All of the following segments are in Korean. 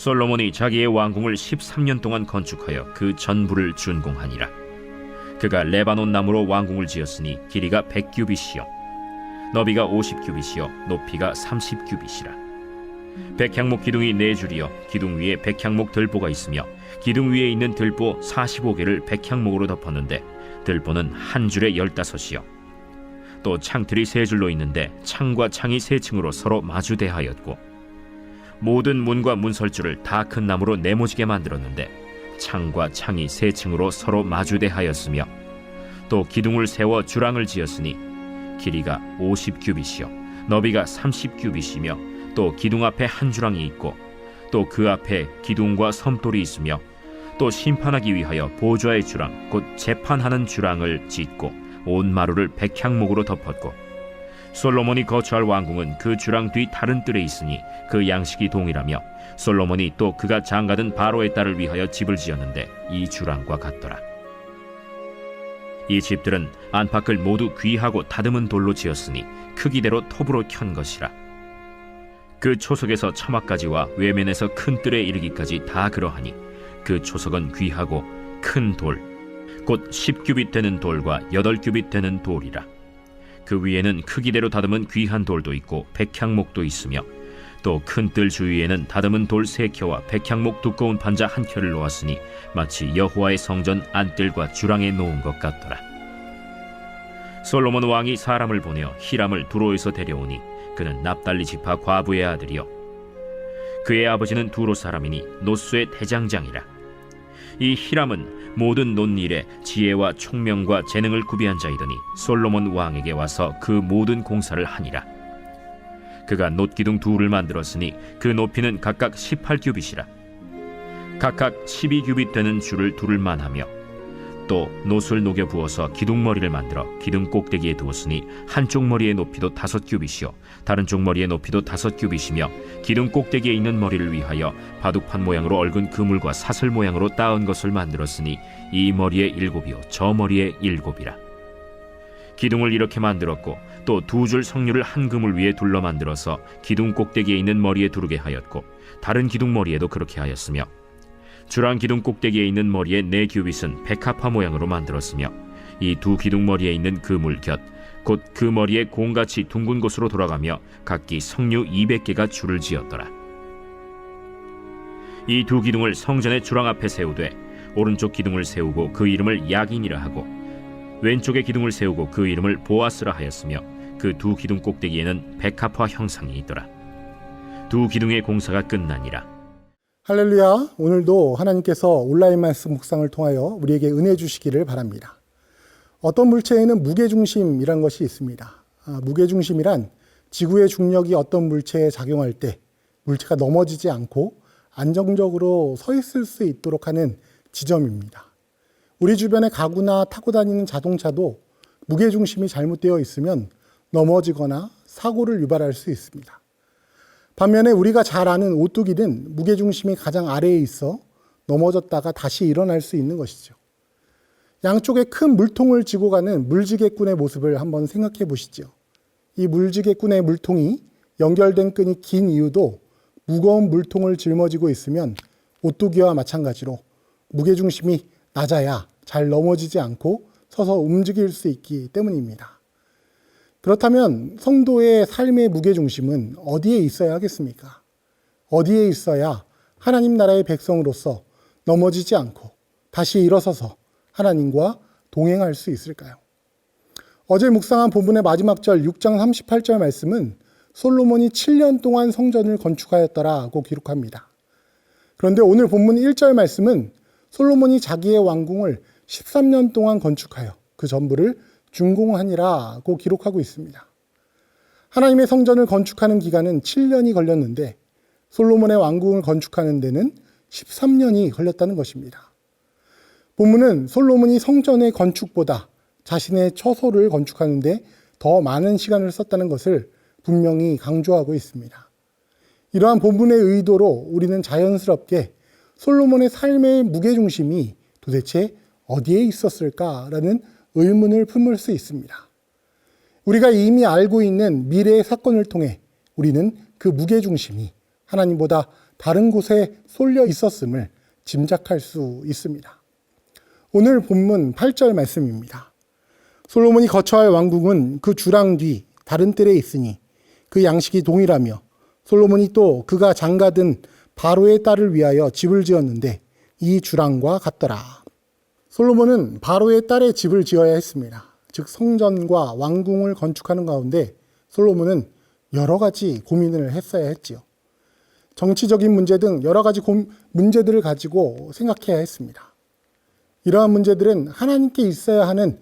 솔로몬이 자기의 왕궁을 13년 동안 건축하여 그 전부를 준공하니라. 그가 레바논 나무로 왕궁을 지었으니 길이가 100규빗이요 너비가 50규빗이요 높이가 30규빗이라. 백향목 기둥이 4줄이요 기둥 위에 백향목 들보가 있으며 기둥 위에 있는 들보 45개를 백향목으로 덮었는데 들보는 한 줄에 15이요 또 창틀이 3줄로 있는데 창과 창이 3층으로 서로 마주대하였고 모든 문과 문설주를 다 큰 나무로 네모지게 만들었는데 창과 창이 3층으로 서로 마주대하였으며 또 기둥을 세워 주랑을 지었으니 길이가 50규빗이요 너비가 30규빗이며 또 기둥 앞에 한 주랑이 있고 또 그 앞에 기둥과 섬돌이 있으며 또 심판하기 위하여 보좌의 주랑 곧 재판하는 주랑을 짓고 온 마루를 백향목으로 덮었고 솔로몬이 거처할 왕궁은 그 주랑 뒤 다른 뜰에 있으니 그 양식이 동일하며 솔로몬이 또 그가 장가든 바로의 딸을 위하여 집을 지었는데 이 주랑과 같더라. 이 집들은 안팎을 모두 귀하고 다듬은 돌로 지었으니 크기대로 톱으로 켠 것이라. 그 초석에서 처막까지와 외면에서 큰 뜰에 이르기까지 다 그러하니 그 초석은 귀하고 큰 돌, 곧 10규빗 되는 돌과 8규빗 되는 돌이라. 그 위에는 크기대로 다듬은 귀한 돌도 있고 백향목도 있으며 또 큰 뜰 주위에는 다듬은 돌 3켜와 백향목 두꺼운 판자 1켜를 놓았으니 마치 여호와의 성전 안뜰과 주랑에 놓은 것 같더라. 솔로몬 왕이 사람을 보내어 히람을 두로에서 데려오니 그는 납달리 지파 과부의 아들이요 그의 아버지는 두로 사람이니 노수의 대장장이라. 이 히람은 모든 논일에 지혜와 총명과 재능을 구비한 자이더니 솔로몬 왕에게 와서 그 모든 공사를 하니라. 그가 놋기둥 둘을 만들었으니 그 높이는 각각 18규빗이라. 각각 12규빗 되는 줄을 두를 만하며 또 놋을 녹여 부어서 기둥머리를 만들어 기둥 꼭대기에 두었으니 한쪽 머리의 높이도 5규빗이요 다른 쪽 머리의 높이도 5규빗이며 기둥 꼭대기에 있는 머리를 위하여 바둑판 모양으로 얽은 그물과 사슬 모양으로 따은 것을 만들었으니 이 머리에 7이요 저 머리에 7이라. 기둥을 이렇게 만들었고 또 2줄 석류를 한 그물 위에 둘러 만들어서 기둥 꼭대기에 있는 머리에 두르게 하였고 다른 기둥 머리에도 그렇게 하였으며 주랑 기둥 꼭대기에 있는 머리의 4규빗은 백합화 모양으로 만들었으며 이 2 기둥 머리에 있는 그물 곁 곧 그 머리에 공같이 둥근 곳으로 돌아가며 각기 석류 200개가 줄을 지었더라. 이 2 기둥을 성전의 주랑 앞에 세우되 오른쪽 기둥을 세우고 그 이름을 야긴이라 하고 왼쪽의 기둥을 세우고 그 이름을 보아스라 하였으며 그 2 기둥 꼭대기에는 백합화 형상이 있더라. 2 기둥의 공사가 끝나니라. 할렐루야. 오늘도 하나님께서 온라인 말씀 묵상을 통하여 우리에게 은혜 주시기를 바랍니다. 어떤 물체에는 무게중심이란 것이 있습니다. 무게중심이란 지구의 중력이 어떤 물체에 작용할 때 물체가 넘어지지 않고 안정적으로 서 있을 수 있도록 하는 지점입니다. 우리 주변의 가구나 타고 다니는 자동차도 무게중심이 잘못되어 있으면 넘어지거나 사고를 유발할 수 있습니다. 반면에 우리가 잘 아는 오뚜기는 무게중심이 가장 아래에 있어 넘어졌다가 다시 일어날 수 있는 것이죠. 양쪽에 큰 물통을 지고 가는 물지개꾼의 모습을 한번 생각해 보시죠. 이 물지개꾼의 물통이 연결된 끈이 긴 이유도 무거운 물통을 짊어지고 있으면 오뚜기와 마찬가지로 무게중심이 낮아야 잘 넘어지지 않고 서서 움직일 수 있기 때문입니다. 그렇다면 성도의 삶의 무게중심은 어디에 있어야 하겠습니까? 어디에 있어야 하나님 나라의 백성으로서 넘어지지 않고 다시 일어서서 하나님과 동행할 수 있을까요? 어제 묵상한 본문의 마지막 절 6장 38절 말씀은 솔로몬이 7년 동안 성전을 건축하였더라고 기록합니다. 그런데 오늘 본문 1절 말씀은 솔로몬이 자기의 왕궁을 13년 동안 건축하여 그 전부를 준공하니라고 기록하고 있습니다. 하나님의 성전을 건축하는 기간은 7년이 걸렸는데 솔로몬의 왕궁을 건축하는 데는 13년이 걸렸다는 것입니다. 본문은 솔로몬이 성전의 건축보다 자신의 처소를 건축하는 데 더 많은 시간을 썼다는 것을 분명히 강조하고 있습니다. 이러한 본문의 의도로 우리는 자연스럽게 솔로몬의 삶의 무게중심이 도대체 어디에 있었을까라는 의문을 품을 수 있습니다. 우리가 이미 알고 있는 미래의 사건을 통해 우리는 그 무게중심이 하나님보다 다른 곳에 쏠려 있었음을 짐작할 수 있습니다. 오늘 본문 8절 말씀입니다. 솔로몬이 거처할 왕궁은 그 주랑 뒤 다른 뜰에 있으니 그 양식이 동일하며 솔로몬이 또 그가 장가든 바로의 딸을 위하여 집을 지었는데 이 주랑과 같더라. 솔로몬은 바로의 딸의 집을 지어야 했습니다. 즉 성전과 왕궁을 건축하는 가운데 솔로몬은 여러 가지 고민을 했어야 했지요. 정치적인 문제 등 여러 가지 문제들을 가지고 생각해야 했습니다. 이러한 문제들은 하나님께 있어야 하는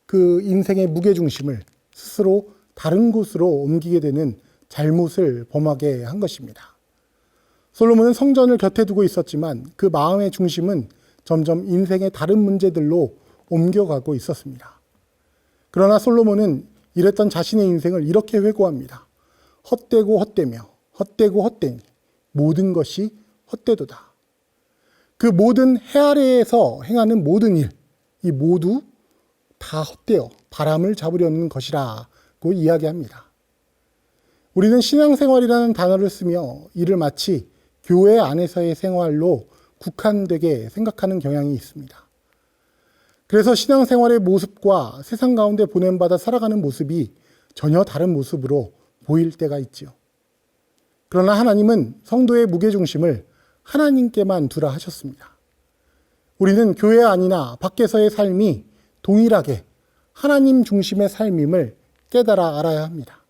그 인생의 무게중심을 스스로 다른 곳으로 옮기게 되는 잘못을 범하게 한 것입니다. 솔로몬은 성전을 곁에 두고 있었지만 그 마음의 중심은 점점 인생의 다른 문제들로 옮겨가고 있었습니다. 그러나 솔로몬은 이랬던 자신의 인생을 이렇게 회고합니다. 헛되고 헛되며 헛되고 헛되니 모든 것이 헛되도다. 그 모든 해 아래에서 행하는 모든 일, 이 모두 다 헛되어 바람을 잡으려는 것이라고 이야기합니다. 우리는 신앙생활이라는 단어를 쓰며 이를 마치 교회 안에서의 생활로 국한되게 생각하는 경향이 있습니다. 그래서 신앙생활의 모습과 세상 가운데 보냄받아 살아가는 모습이 전혀 다른 모습으로 보일 때가 있지요. 그러나 하나님은 성도의 무게중심을 하나님께만 두라 하셨습니다. 우리는 교회 안이나 밖에서의 삶이 동일하게 하나님 중심의 삶임을 깨달아 알아야 합니다.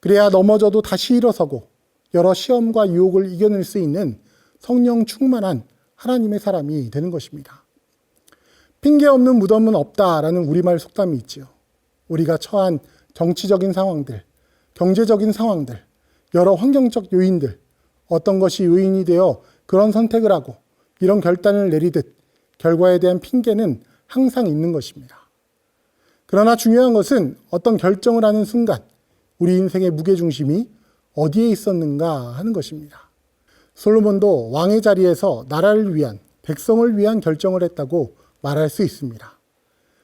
그래야 넘어져도 다시 일어서고 여러 시험과 유혹을 이겨낼 수 있는 성령 충만한 하나님의 사람이 되는 것입니다. 핑계 없는 무덤은 없다라는 우리말 속담이 있지요. 우리가 처한 정치적인 상황들, 경제적인 상황들, 여러 환경적 요인들, 어떤 것이 요인이 되어 그런 선택을 하고 이런 결단을 내리듯 결과에 대한 핑계는 항상 있는 것입니다. 그러나 중요한 것은 어떤 결정을 하는 순간 우리 인생의 무게중심이 어디에 있었는가 하는 것입니다. 솔로몬도 왕의 자리에서 나라를 위한, 백성을 위한 결정을 했다고 말할 수 있습니다.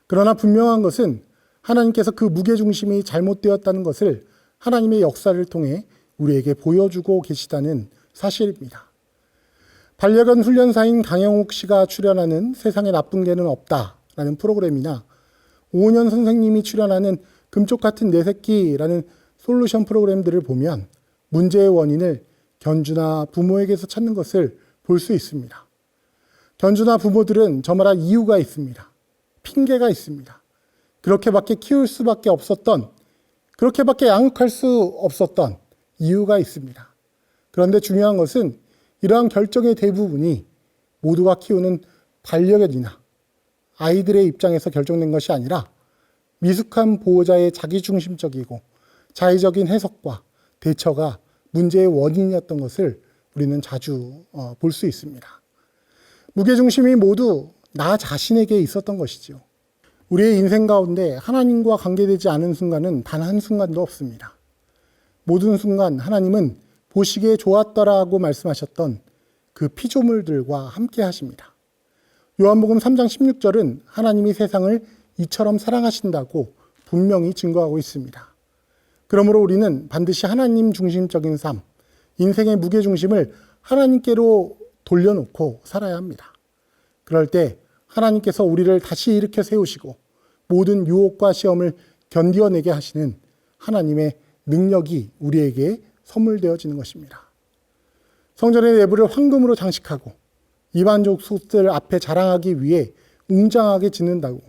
그러나 분명한 것은 하나님께서 그 무게중심이 잘못되었다는 것을 하나님의 역사를 통해 우리에게 보여주고 계시다는 사실입니다. 반려견 훈련사인 강영욱 씨가 출연하는 세상에 나쁜 개는 없다라는 프로그램이나 오은현 선생님이 출연하는 금쪽 같은 내 새끼라는 솔루션 프로그램들을 보면 문제의 원인을 견주나 부모에게서 찾는 것을 볼 수 있습니다. 견주나 부모들은 저마다 이유가 있습니다. 핑계가 있습니다. 그렇게밖에 키울 수밖에 없었던, 그렇게밖에 양육할 수 없었던 이유가 있습니다. 그런데 중요한 것은 이러한 결정의 대부분이 모두가 키우는 반려견이나 아이들의 입장에서 결정된 것이 아니라 미숙한 보호자의 자기중심적이고 자의적인 해석과 대처가 문제의 원인이었던 것을 우리는 자주 볼 수 있습니다. 무게중심이 모두 나 자신에게 있었던 것이죠. 우리의 인생 가운데 하나님과 관계되지 않은 순간은 단 한순간도 없습니다. 모든 순간 하나님은 보시기에 좋았더라고 말씀하셨던 그 피조물들과 함께 하십니다. 요한복음 3장 16절은 하나님이 세상을 이처럼 사랑하신다고 분명히 증거하고 있습니다. 그러므로 우리는 반드시 하나님 중심적인 삶, 인생의 무게중심을 하나님께로 돌려놓고 살아야 합니다. 그럴 때 하나님께서 우리를 다시 일으켜 세우시고 모든 유혹과 시험을 견디어내게 하시는 하나님의 능력이 우리에게 선물되어지는 것입니다. 성전의 내부를 황금으로 장식하고 이반족 속들 앞에 자랑하기 위해 웅장하게 짓는다고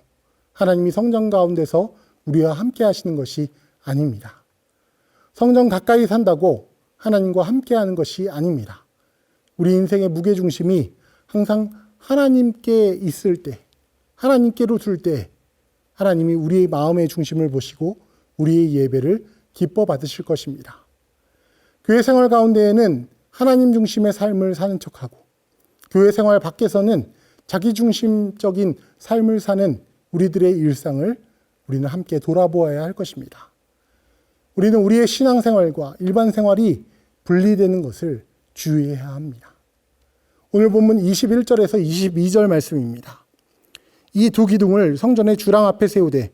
하나님이 성전 가운데서 우리와 함께 하시는 것이 아닙니다. 성전 가까이 산다고 하나님과 함께 하는 것이 아닙니다. 우리 인생의 무게중심이 항상 하나님께 있을 때, 하나님께로 둘 때 하나님이 우리의 마음의 중심을 보시고 우리의 예배를 기뻐 받으실 것입니다. 교회 생활 가운데에는 하나님 중심의 삶을 사는 척하고 교회 생활 밖에서는 자기 중심적인 삶을 사는 우리들의 일상을 우리는 함께 돌아보아야 할 것입니다. 우리는 우리의 신앙생활과 일반 생활이 분리되는 것을 주의해야 합니다. 오늘 본문 21절에서 22절 말씀입니다. 이 두 기둥을 성전의 주랑 앞에 세우되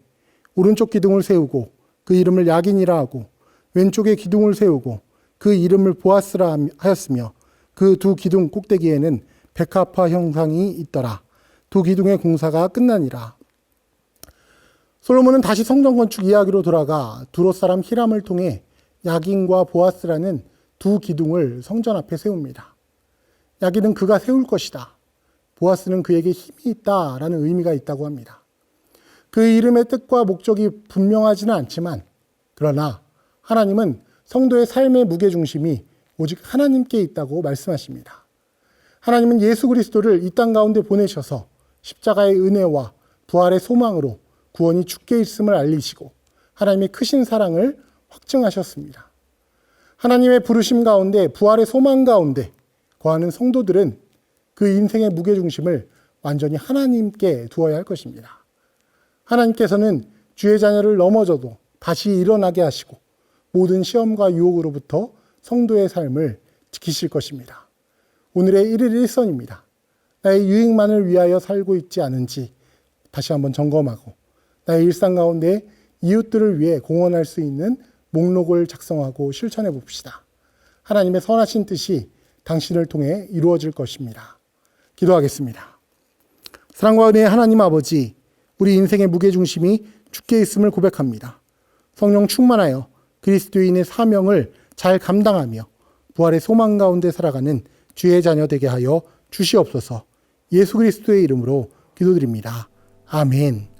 오른쪽 기둥을 세우고 그 이름을 야긴이라 하고 왼쪽에 기둥을 세우고 그 이름을 보아스라 하였으며 그 두 기둥 꼭대기에는 백합화 형상이 있더라. 두 기둥의 공사가 끝나니라. 솔로몬은 다시 성전 건축 이야기로 돌아가 두롯 사람 히람을 통해 야긴과 보아스라는 두 기둥을 성전 앞에 세웁니다. 야긴은 그가 세울 것이다. 보아스는 그에게 힘이 있다라는 의미가 있다고 합니다. 그 이름의 뜻과 목적이 분명하지는 않지만 그러나 하나님은 성도의 삶의 무게중심이 오직 하나님께 있다고 말씀하십니다. 하나님은 예수 그리스도를 이 땅 가운데 보내셔서 십자가의 은혜와 부활의 소망으로 구원이 주께 있음을 알리시고 하나님의 크신 사랑을 확증하셨습니다. 하나님의 부르심 가운데 부활의 소망 가운데 거하는 성도들은 그 인생의 무게중심을 완전히 하나님께 두어야 할 것입니다. 하나님께서는 주의 자녀를 넘어져도 다시 일어나게 하시고 모든 시험과 유혹으로부터 성도의 삶을 지키실 것입니다. 오늘의 1일 1선입니다. 나의 유익만을 위하여 살고 있지 않은지 다시 한번 점검하고 나의 일상 가운데 이웃들을 위해 공헌할 수 있는 목록을 작성하고 실천해 봅시다. 하나님의 선하신 뜻이 당신을 통해 이루어질 것입니다. 기도하겠습니다. 사랑과 은혜의 하나님 아버지, 우리 인생의 무게중심이 주께 있음을 고백합니다. 성령 충만하여 그리스도인의 사명을 잘 감당하며 부활의 소망 가운데 살아가는 주의 자녀 되게 하여 주시옵소서. 예수 그리스도의 이름으로 기도드립니다. 아멘.